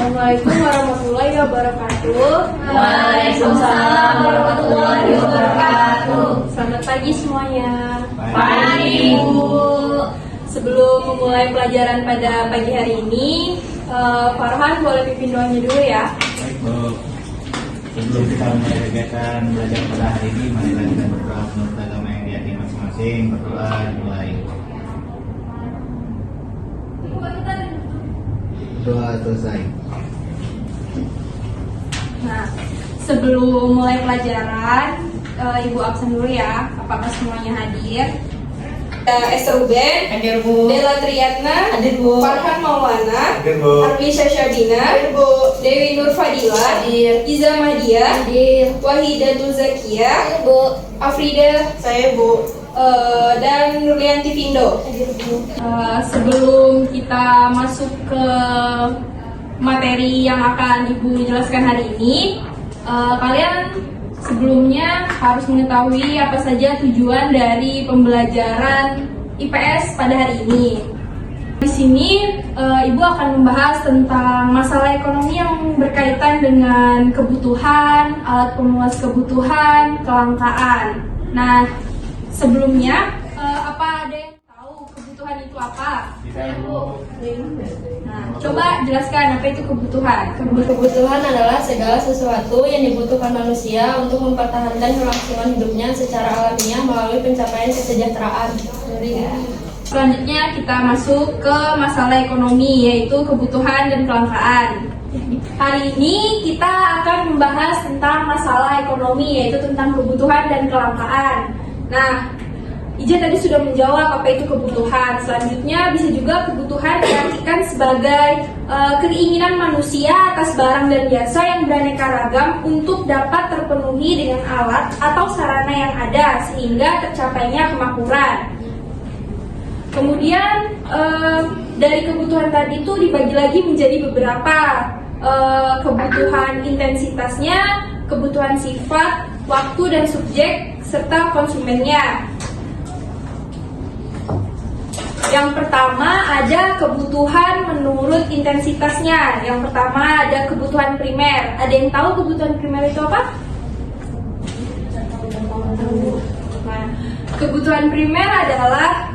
Assalamualaikum warahmatullahi wabarakatuh. Waalaikumsalam warahmatullahi wabarakatuh. Selamat pagi semuanya. Pagi, Bu. Sebelum memulai pelajaran pada pagi hari ini, Farhan boleh pimpin doanya dulu ya. Baik, Bu. Sebelum kita mulai kegiatan belajar pada hari ini, marilah kita berdoa menurut agama yang diyakini masing-masing. Berdoa dimulai. Doa selesai. Nah, sebelum mulai pelajaran, Ibu absen dulu ya. Apakah semuanya hadir? Esther Ruben, Hadir, Bu. Della Triatna, Hadir, Bu. Farhan Maulana, Hadir, Bu. Arlisha Syabina, Hadir, Bu. Dewi Nur Fadila, Hadir. Iza Mahdia, Hadir. Wahidatul Zakia, Hadir, Bu. Afrida, Saya, Bu. dan Nurlianti Vindo. Hadir, Bu. Sebelum kita masuk ke materi yang akan Ibu jelaskan hari ini, kalian sebelumnya harus mengetahui apa saja tujuan dari pembelajaran IPS pada hari ini. Di sini Ibu akan membahas tentang masalah ekonomi yang berkaitan dengan kebutuhan, alat pemuas kebutuhan, kelangkaan. Nah, sebelumnya apa ada yang tahu kebutuhan itu apa? Nah, coba jelaskan apa itu kebutuhan. Kebutuhan adalah segala sesuatu yang dibutuhkan manusia untuk mempertahankan kelangsungan hidupnya secara alamiah melalui pencapaian kesejahteraan. Selanjutnya kita masuk ke masalah ekonomi, yaitu kebutuhan dan kelangkaan. Hari ini kita akan membahas tentang masalah ekonomi, yaitu tentang kebutuhan dan kelangkaan. Nah, Ija tadi sudah menjawab apa itu kebutuhan. Selanjutnya bisa juga kebutuhan diartikan sebagai keinginan manusia atas barang dan jasa yang beraneka ragam untuk dapat terpenuhi dengan alat atau sarana yang ada sehingga tercapainya kemakmuran. Kemudian dari kebutuhan tadi itu dibagi lagi menjadi beberapa kebutuhan intensitasnya, kebutuhan sifat, waktu dan subjek serta konsumennya. Yang pertama ada kebutuhan menurut intensitasnya. Yang pertama ada kebutuhan primer. Ada yang tahu kebutuhan primer itu apa? Nah, kebutuhan primer adalah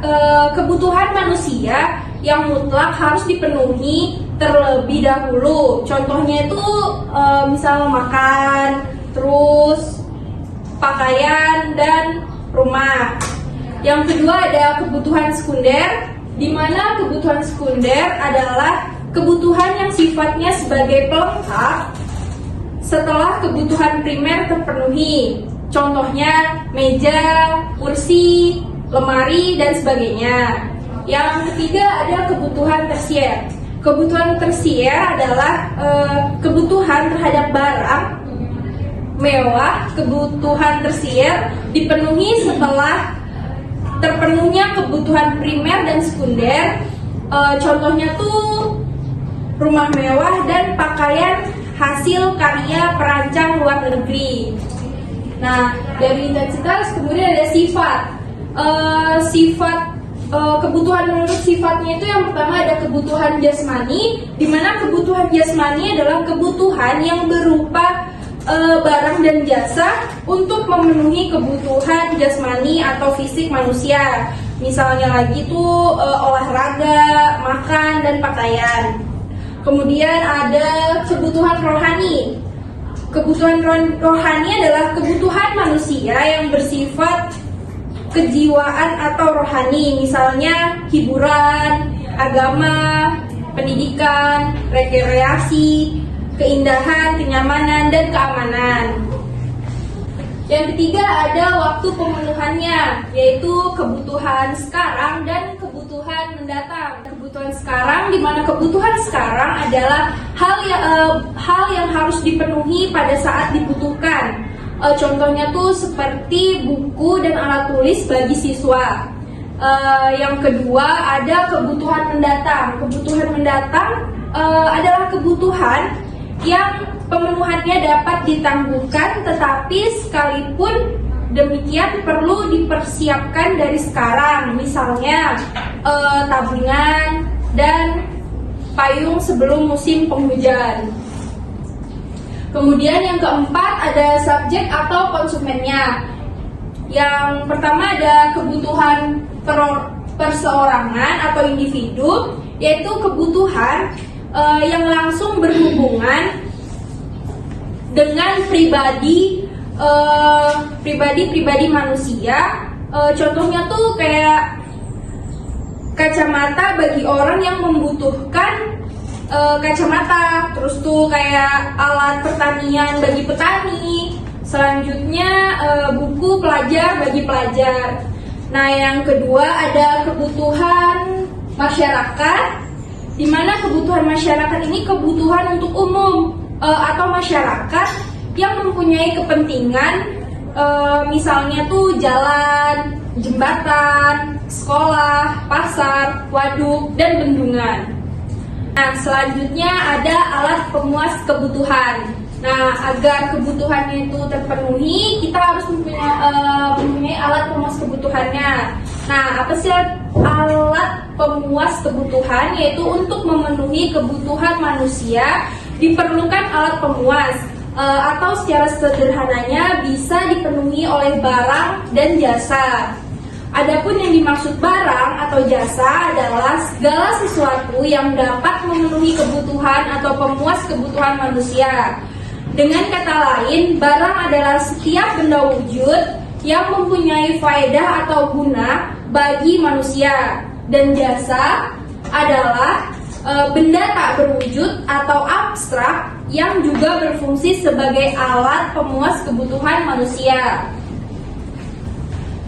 kebutuhan manusia yang mutlak harus dipenuhi terlebih dahulu. Contohnya itu misal makan, terus pakaian dan rumah. Yang kedua ada kebutuhan sekunder, di mana kebutuhan sekunder adalah kebutuhan yang sifatnya sebagai pelengkap setelah kebutuhan primer terpenuhi. Contohnya meja, kursi, lemari, dan sebagainya. Yang ketiga ada kebutuhan tersier. Kebutuhan tersier adalah kebutuhan terhadap barang mewah. Kebutuhan tersier dipenuhi setelah terpenuhnya kebutuhan primer dan sekunder. Contohnya tuh rumah mewah dan pakaian hasil karya perancang luar negeri. Nah, dari intensitas kemudian ada sifat. Kebutuhan menurut sifatnya itu yang pertama ada kebutuhan jasmani, di mana kebutuhan jasmani adalah kebutuhan yang berupa barang dan jasa untuk memenuhi kebutuhan jasmani atau fisik manusia. Misalnya lagi tuh olahraga, makan, dan pakaian. Kemudian ada kebutuhan rohani. Kebutuhan rohani adalah kebutuhan manusia yang bersifat kejiwaan atau rohani. Misalnya hiburan, agama, pendidikan, rekreasi, keindahan, kenyamanan, dan keamanan. Yang ketiga ada waktu pemenuhannya, yaitu kebutuhan sekarang dan kebutuhan mendatang. Kebutuhan sekarang, di mana kebutuhan sekarang adalah hal yang harus dipenuhi pada saat dibutuhkan. Contohnya tuh seperti buku dan alat tulis bagi siswa. Yang kedua ada kebutuhan mendatang. Kebutuhan mendatang adalah kebutuhan yang pemenuhannya dapat ditangguhkan, tetapi sekalipun demikian perlu dipersiapkan dari sekarang. Misalnya tabungan dan payung sebelum musim penghujan. Kemudian yang keempat ada subjek atau konsumennya. Yang pertama ada kebutuhan perseorangan atau individu, yaitu kebutuhan yang langsung berhubungan dengan pribadi manusia. Contohnya tuh kayak kacamata bagi orang yang membutuhkan kacamata, terus tuh kayak alat pertanian bagi petani, selanjutnya buku pelajar bagi pelajar. Nah, yang kedua ada kebutuhan masyarakat, di mana kebutuhan masyarakat ini kebutuhan untuk umum atau masyarakat yang mempunyai kepentingan, misalnya tuh jalan, jembatan, sekolah, pasar, waduk, dan bendungan. Nah, selanjutnya ada alat pemuas kebutuhan. Nah, agar kebutuhannya itu terpenuhi, kita harus mempunyai alat pemuas kebutuhannya. Nah, apa sih alat pemuas kebutuhan? Yaitu untuk memenuhi kebutuhan manusia diperlukan alat pemuas, atau secara sederhananya bisa dipenuhi oleh barang dan jasa. Adapun yang dimaksud barang atau jasa adalah segala sesuatu yang dapat memenuhi kebutuhan atau pemuas kebutuhan manusia. Dengan kata lain, barang adalah setiap benda wujud yang mempunyai faedah atau guna bagi manusia. Dan jasa adalah benda tak berwujud atau abstrak yang juga berfungsi sebagai alat pemuas kebutuhan manusia.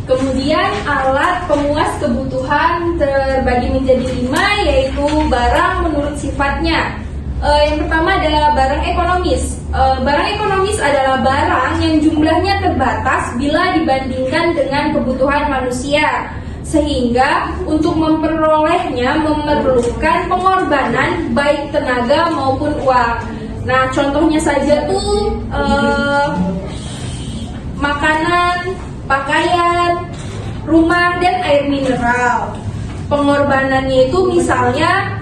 Kemudian alat pemuas kebutuhan terbagi menjadi 5, yaitu barang menurut sifatnya. Yang pertama adalah barang ekonomis. Barang ekonomis adalah barang yang jumlahnya terbatas bila dibandingkan dengan kebutuhan manusia, sehingga untuk memperolehnya memerlukan pengorbanan baik tenaga maupun uang. Nah, contohnya saja tuh makanan, pakaian, rumah, dan air mineral. Pengorbanannya itu misalnya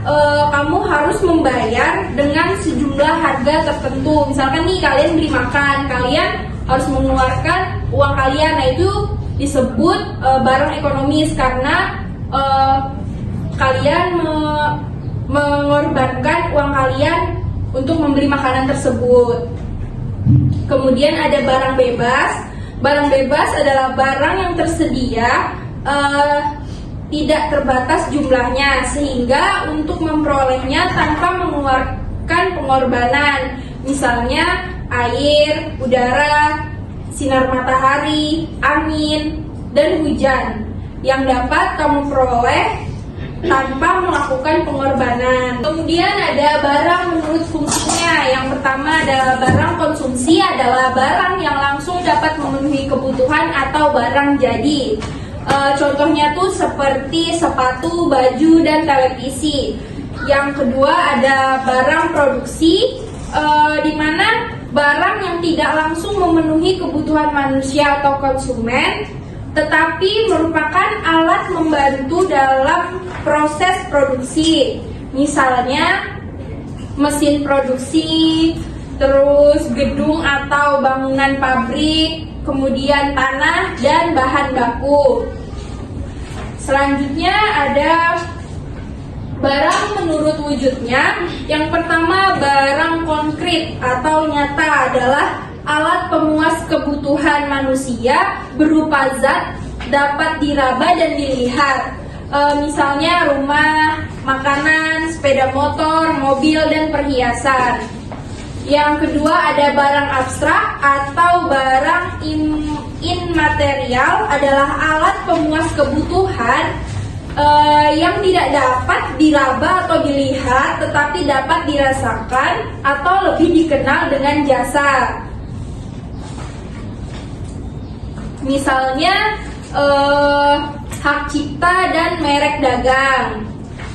kamu harus membayar dengan sejumlah harga tertentu. Misalkan nih kalian beli makan, kalian harus mengeluarkan uang kalian. Nah, itu disebut barang ekonomis karena kalian mengorbankan uang kalian untuk membeli makanan tersebut. Kemudian ada barang bebas. Barang bebas adalah barang yang tersedia tidak terbatas jumlahnya, sehingga untuk memperolehnya tanpa mengeluarkan pengorbanan, misalnya air, udara, sinar matahari, angin, dan hujan yang dapat kamu peroleh tanpa melakukan pengorbanan. Kemudian ada barang menurut fungsinya. Yang pertama adalah barang konsumsi, adalah barang yang langsung dapat memenuhi kebutuhan atau barang jadi. Contohnya tuh seperti sepatu, baju, dan televisi. Yang kedua ada barang produksi, di mana barang yang tidak langsung memenuhi kebutuhan manusia atau konsumen, tetapi merupakan alat membantu dalam proses produksi. Misalnya mesin produksi, terus gedung atau bangunan pabrik, kemudian tanah dan bahan baku. Selanjutnya ada barang menurut wujudnya. Yang pertama, barang konkret atau nyata adalah alat pemuas kebutuhan manusia berupa zat dapat diraba dan dilihat. Misalnya rumah, makanan, sepeda motor, mobil, dan perhiasan. Yang kedua ada barang abstrak atau barang immaterial, adalah alat pemuas kebutuhan yang tidak dapat diraba atau dilihat, tetapi dapat dirasakan atau lebih dikenal dengan jasa. Misalnya hak cipta dan merek dagang.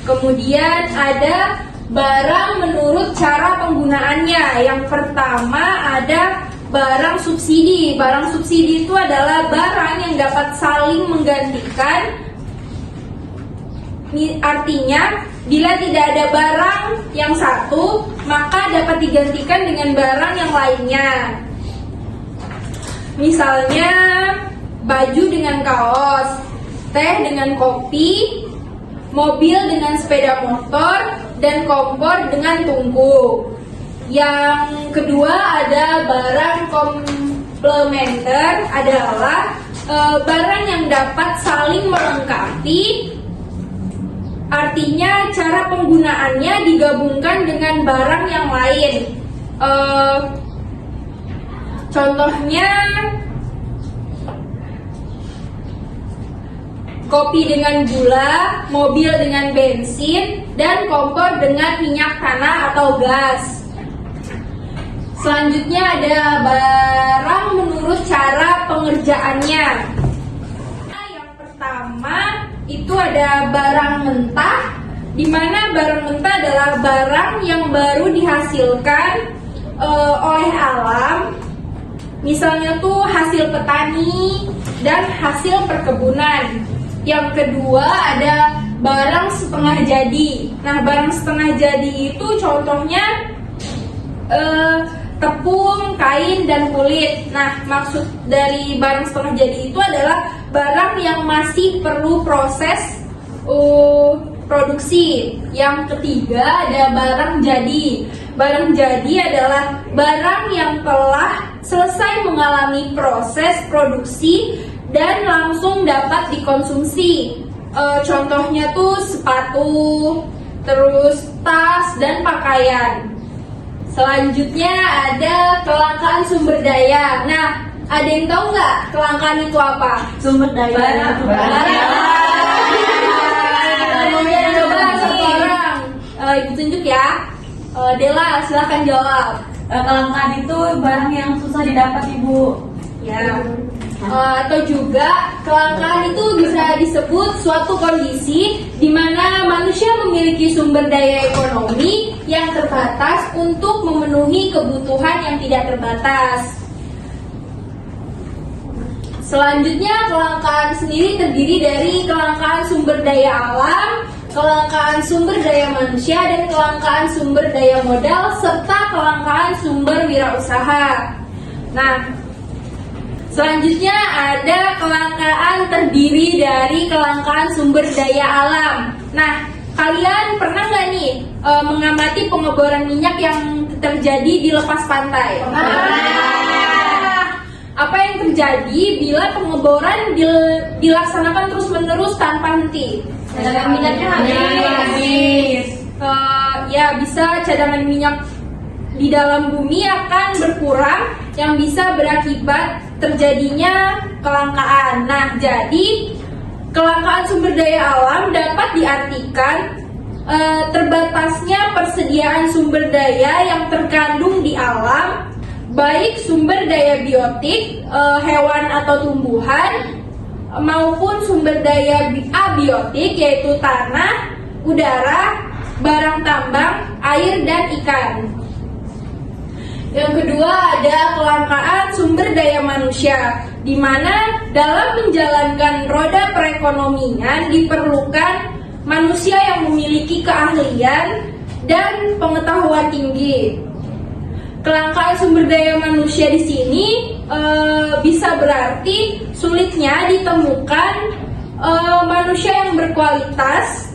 Kemudian ada barang menurut cara penggunaannya. Yang pertama ada barang subsidi. Barang subsidi itu adalah barang yang dapat saling menggantikan Artinya, bila tidak ada barang yang satu, maka dapat digantikan dengan barang yang lainnya. Misalnya, baju dengan kaos, teh dengan kopi, mobil dengan sepeda motor, dan kompor dengan tungku. Yang kedua ada barang komplementer, adalah barang yang dapat saling melengkapi. Artinya cara penggunaannya digabungkan dengan barang yang lain. Contohnya kopi dengan gula, mobil dengan bensin, dan kompor dengan minyak tanah atau gas. Selanjutnya ada barang menurut cara pengerjaannya. Yang pertama itu ada barang mentah, di mana barang mentah adalah barang yang baru dihasilkan oleh alam. Misalnya tuh hasil petani dan hasil perkebunan. Yang kedua ada barang setengah jadi. Nah, barang setengah jadi itu contohnya tepung, kain, dan kulit. Nah, maksud dari barang setengah jadi itu adalah barang yang masih perlu proses produksi. Yang ketiga ada barang jadi. Barang jadi adalah barang yang telah selesai mengalami proses produksi dan langsung dapat dikonsumsi. Contohnya tuh sepatu, terus tas, dan pakaian. Selanjutnya ada kelangkaan sumber daya. Nah, ada yang tahu nggak kelangkaan itu apa? Sumber daya. Coba satu orang, ibu tunjuk ya. Dela, silahkan jawab. Kelangkaan itu barang yang susah didapat, Ibu. Ya. Atau juga kelangkaan itu bisa disebut suatu kondisi di mana manusia memiliki sumber daya ekonomi yang terbatas untuk memenuhi kebutuhan yang tidak terbatas. Selanjutnya, kelangkaan sendiri terdiri dari kelangkaan sumber daya alam, kelangkaan sumber daya manusia, dan kelangkaan sumber daya modal, serta kelangkaan sumber wirausaha. Nah, selanjutnya ada kelangkaan terdiri dari kelangkaan sumber daya alam. Nah, kalian pernah nggak nih mengamati pengeboran minyak yang terjadi di lepas pantai? Apa yang terjadi bila pengeboran dilaksanakan terus-menerus tanpa henti? Cadangan minyaknya habis. Ya, bisa cadangan minyak di dalam bumi akan berkurang, yang bisa berakibat terjadinya kelangkaan. Nah, jadi kelangkaan sumber daya alam dapat diartikan terbatasnya persediaan sumber daya yang terkandung di alam, baik sumber daya biotik, hewan atau tumbuhan, maupun sumber daya abiotik, yaitu tanah, udara, barang tambang, air, dan ikan. Yang kedua ada kelangkaan sumber daya manusia, di mana dalam menjalankan roda perekonomian diperlukan manusia yang memiliki keahlian dan pengetahuan tinggi. Kelangkaan sumber daya manusia di sini bisa berarti sulitnya ditemukan manusia yang berkualitas,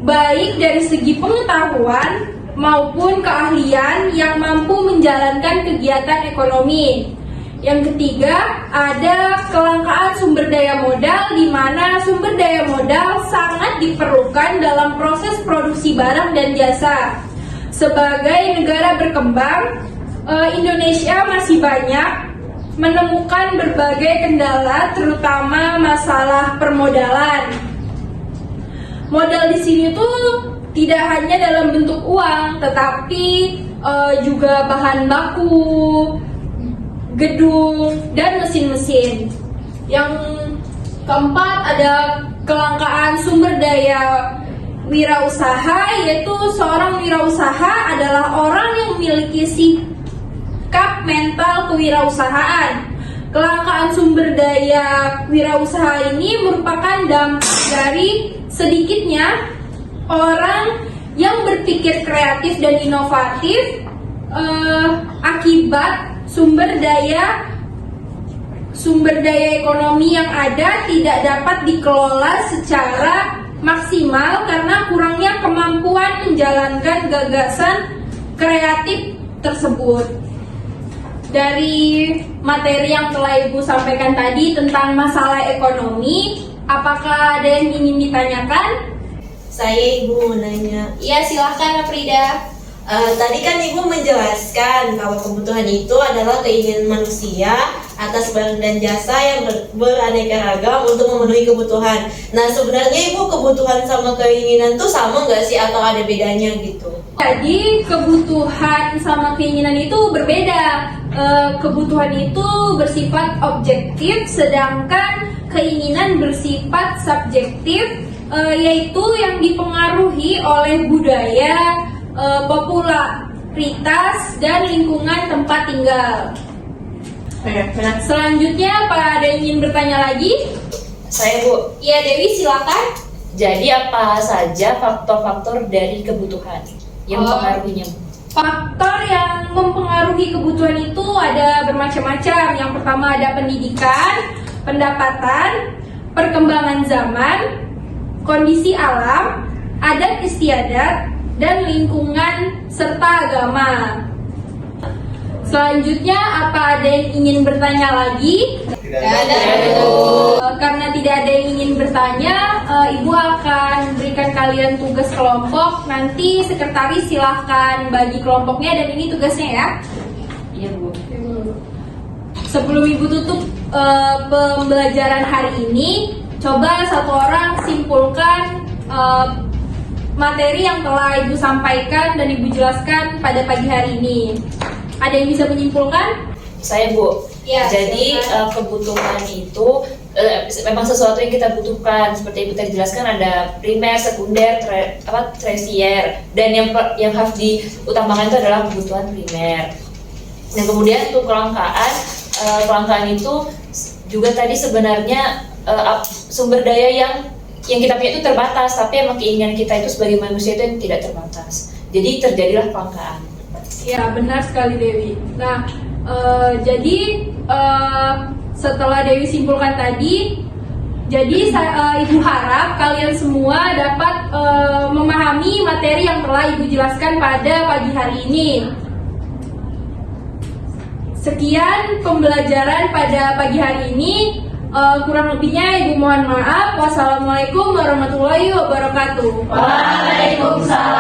baik dari segi pengetahuan maupun keahlian yang mampu menjalankan kegiatan ekonomi. Yang ketiga, ada kelangkaan sumber daya modal, di mana sumber daya modal sangat diperlukan dalam proses produksi barang dan jasa. Sebagai negara berkembang, Indonesia masih banyak menemukan berbagai kendala, terutama masalah permodalan. Modal di sini tuh tidak hanya dalam bentuk uang, tetapi juga bahan baku, gedung, dan mesin-mesin. Yang keempat ada kelangkaan sumber daya wirausaha, yaitu seorang wirausaha adalah orang yang memiliki sikap mental kewirausahaan, kelangkaan sumber daya wirausaha ini merupakan dampak dari sedikitnya orang yang berpikir kreatif dan inovatif akibat sumber daya ekonomi yang ada tidak dapat dikelola secara maksimal karena kurangnya kemampuan menjalankan gagasan kreatif tersebut. Dari materi yang telah Ibu sampaikan tadi tentang masalah ekonomi, apakah ada yang ingin ditanyakan? Saya Ibu mau nanya. Iya, silahkan Aprida. Tadi kan Ibu menjelaskan bahwa kebutuhan itu adalah keinginan manusia atas barang dan jasa yang beraneka ragam untuk memenuhi kebutuhan. Nah, sebenarnya Ibu kebutuhan sama keinginan tuh sama nggak sih atau ada bedanya gitu? Jadi kebutuhan sama keinginan itu berbeda. Kebutuhan itu bersifat objektif, sedangkan keinginan bersifat subjektif, yaitu yang dipengaruhi oleh budaya, popularitas, dan lingkungan tempat tinggal. Selanjutnya, apa ada yang ingin bertanya lagi? Saya Bu, Iya, Dewi, silakan. jadi apa saja faktor-faktor dari kebutuhan yang mempengaruhinya Bu? Faktor yang mempengaruhi kebutuhan itu ada bermacam-macam. Yang pertama ada pendidikan, pendapatan, perkembangan zaman, kondisi alam, adat istiadat, dan lingkungan serta agama. Selanjutnya, apa ada yang ingin bertanya lagi? Tidak ada. Karena tidak ada yang ingin bertanya, Ibu akan berikan kalian tugas kelompok. Nanti sekretaris silahkan bagi kelompoknya, dan ini tugasnya ya. Iya Bu. Sebelum Ibu tutup pembelajaran hari ini, coba satu orang simpulkan materi yang telah Ibu sampaikan dan Ibu jelaskan pada pagi hari ini. Ada yang bisa menyimpulkan? Saya Bu. Ya, Jadi kebutuhan itu memang sesuatu yang kita butuhkan. Seperti Ibu tadi jelaskan, ada primer, sekunder, tersier, dan yang harus diutamakan itu adalah kebutuhan primer. Dan kemudian untuk kelangkaan itu juga tadi sebenarnya sumber daya yang kita punya itu terbatas, tapi emang keinginan kita itu sebagai manusia itu yang tidak terbatas. Jadi terjadilah kelangkaan. Ya, benar sekali Dewi. Nah, jadi setelah Dewi simpulkan tadi, jadi Ibu harap kalian semua dapat memahami materi yang telah Ibu jelaskan pada pagi hari ini. Sekian pembelajaran pada pagi hari ini. Kurang lebihnya Ibu mohon maaf. Wassalamualaikum warahmatullahi wabarakatuh. Waalaikumsalam.